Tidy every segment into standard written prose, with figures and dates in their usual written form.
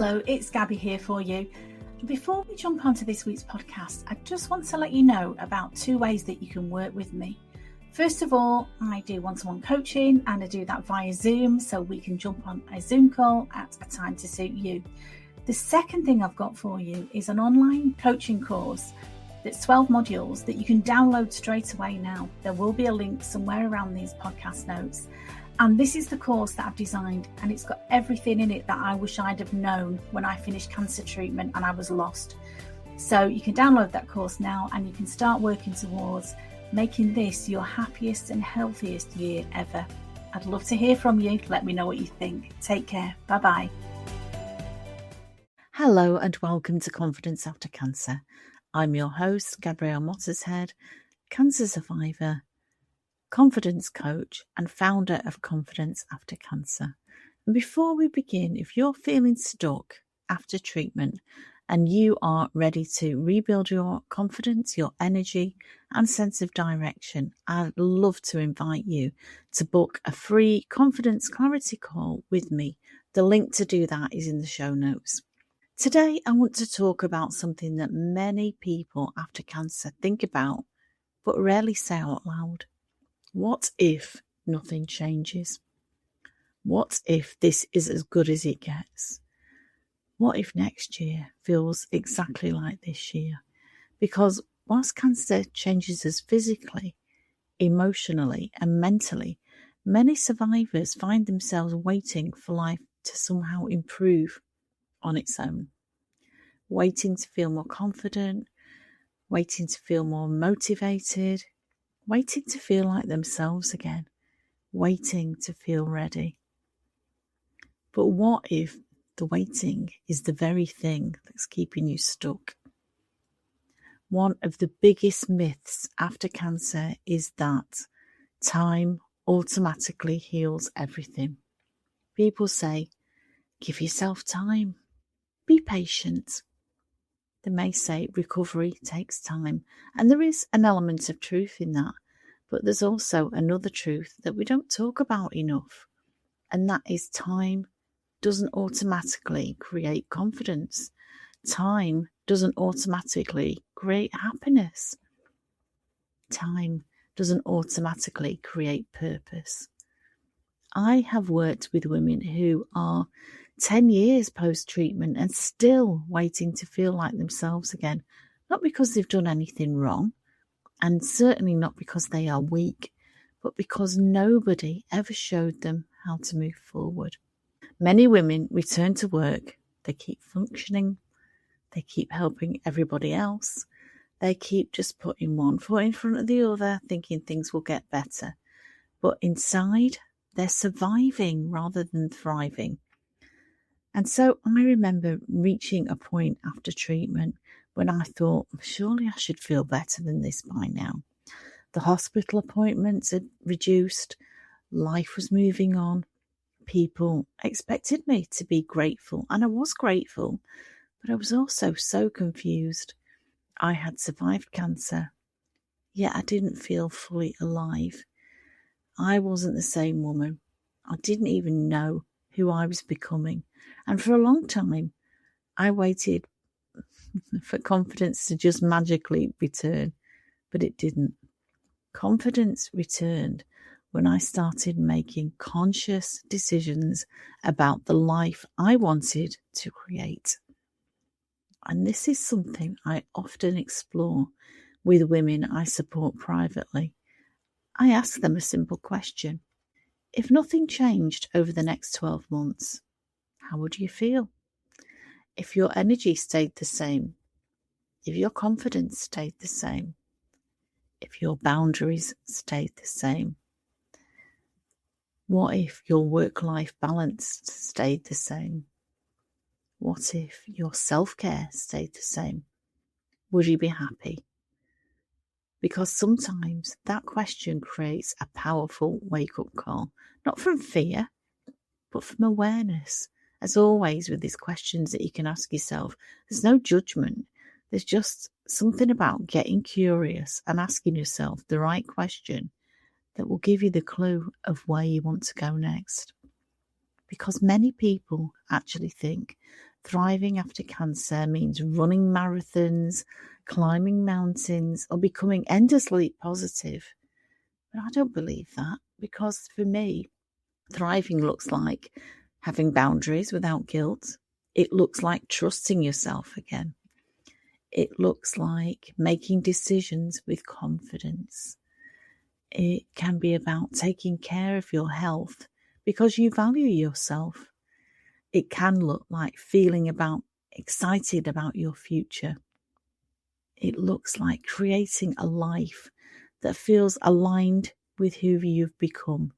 Hello, it's Gabby here for you. Before we jump onto this week's podcast, I just want to let you know about 2 ways that you can work with me. First of all, I do one-to-one coaching and I do that via Zoom, so we can jump on a Zoom call at a time to suit you. The second thing I've got for you is an online coaching course that's 12 modules that you can download straight away now. There will be a link somewhere around these podcast notes. And this is the course that I've designed, and it's got everything in it that I wish I'd have known when I finished cancer treatment and I was lost. So you can download that course now and you can start working towards making this your happiest and healthiest year ever. I'd love to hear from you. Let me know what you think. Take care. Bye-bye. Hello and welcome to Confidence After Cancer. I'm your host, Gabrielle Mottershead, cancer survivor, confidence coach and founder of Confidence After Cancer. And before we begin, if you're feeling stuck after treatment and you are ready to rebuild your confidence, your energy and sense of direction, I'd love to invite you to book a free confidence clarity call with me. The link to do that is in the show notes. Today, I want to talk about something that many people after cancer think about but rarely say out loud. What if nothing changes? What if this is as good as it gets? What if next year feels exactly like this year? Because whilst cancer changes us physically, emotionally and mentally, many survivors find themselves waiting for life to somehow improve on its own. Waiting to feel more confident, waiting to feel more motivated, waiting to feel like themselves again, waiting to feel ready. But what if the waiting is the very thing that's keeping you stuck? One of the biggest myths after cancer is that time automatically heals everything. People say, give yourself time, be patient. They may say recovery takes time, and there is an element of truth in that, but there's also another truth that we don't talk about enough, and that is time doesn't automatically create confidence. Time doesn't automatically create happiness. Time doesn't automatically create purpose. I have worked with women who are 10 years post-treatment and still waiting to feel like themselves again, not because they've done anything wrong, and certainly not because they are weak, but because nobody ever showed them how to move forward. Many women return to work, they keep functioning, they keep helping everybody else, they keep just putting one foot in front of the other, thinking things will get better. But inside, they're surviving rather than thriving. And so I remember reaching a point after treatment when I thought, surely I should feel better than this by now. The hospital appointments had reduced, life was moving on, people expected me to be grateful, and I was grateful, but I was also so confused. I had survived cancer, yet I didn't feel fully alive. I wasn't the same woman. I didn't even know who I was becoming. And for a long time, I waited for confidence to just magically return, but it didn't. Confidence returned when I started making conscious decisions about the life I wanted to create. And this is something I often explore with women I support privately. I ask them a simple question. If nothing changed over the next 12 months, how would you feel? If your energy stayed the same, if your confidence stayed the same, if your boundaries stayed the same, what if your work-life balance stayed the same? What if your self-care stayed the same? Would you be happy? Because sometimes that question creates a powerful wake-up call, not from fear, but from awareness. As always with these questions that you can ask yourself, there's no judgment. There's just something about getting curious and asking yourself the right question that will give you the clue of where you want to go next. Because many people actually think Thriving after cancer means running marathons, climbing mountains, or becoming endlessly positive. But I don't believe that, because for me, thriving looks like having boundaries without guilt. It looks like trusting yourself again. It looks like making decisions with confidence. It can be about taking care of your health because you value yourself. It can look like feeling excited about your future. It looks like creating a life that feels aligned with who you've become.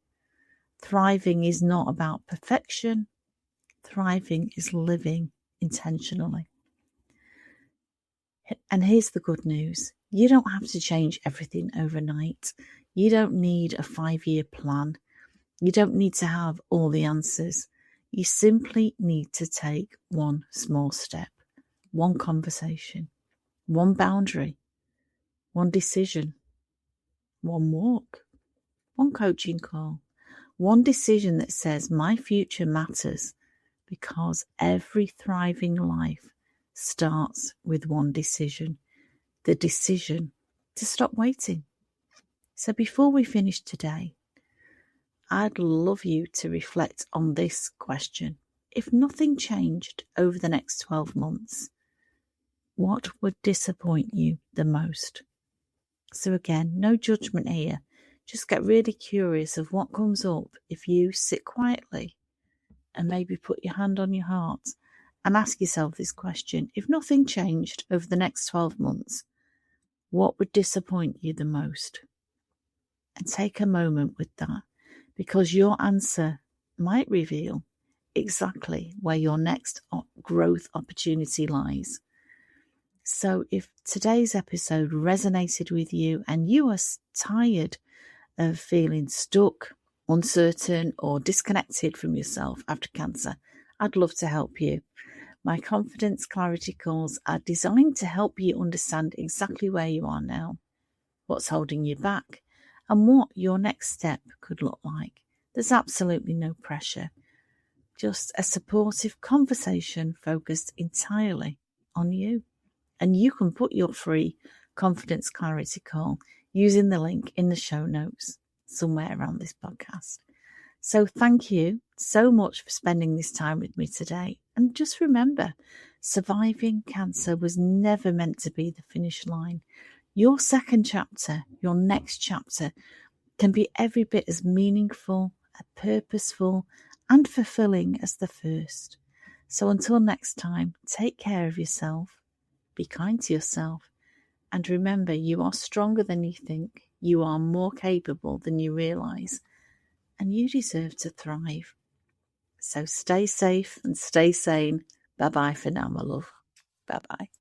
Thriving is not about perfection. Thriving is living intentionally. And here's the good news. You don't have to change everything overnight. You don't need a 5-year plan. You don't need to have all the answers. You simply need to take one small step, one conversation, one boundary, one decision, one walk, one coaching call, one decision that says my future matters, because every thriving life starts with one decision, the decision to stop waiting. So before we finish today, I'd love you to reflect on this question. If nothing changed over the next 12 months, what would disappoint you the most? So again, no judgment here. Just get really curious of what comes up if you sit quietly and maybe put your hand on your heart and ask yourself this question. If nothing changed over the next 12 months, what would disappoint you the most? And take a moment with that, because your answer might reveal exactly where your next growth opportunity lies. So if today's episode resonated with you and you are tired of feeling stuck, uncertain, or disconnected from yourself after cancer, I'd love to help you. My confidence clarity calls are designed to help you understand exactly where you are now, what's holding you back, and what your next step could look like. There's absolutely no pressure, just a supportive conversation focused entirely on you. And you can put your free confidence clarity call using the link in the show notes somewhere around this podcast. So thank you so much for spending this time with me today. And just remember, surviving cancer was never meant to be the finish line. Your second chapter, your next chapter, can be every bit as meaningful, purposeful, and fulfilling as the first. So until next time, take care of yourself, be kind to yourself, and remember, you are stronger than you think, you are more capable than you realise, and you deserve to thrive. So stay safe and stay sane. Bye-bye for now, my love. Bye-bye.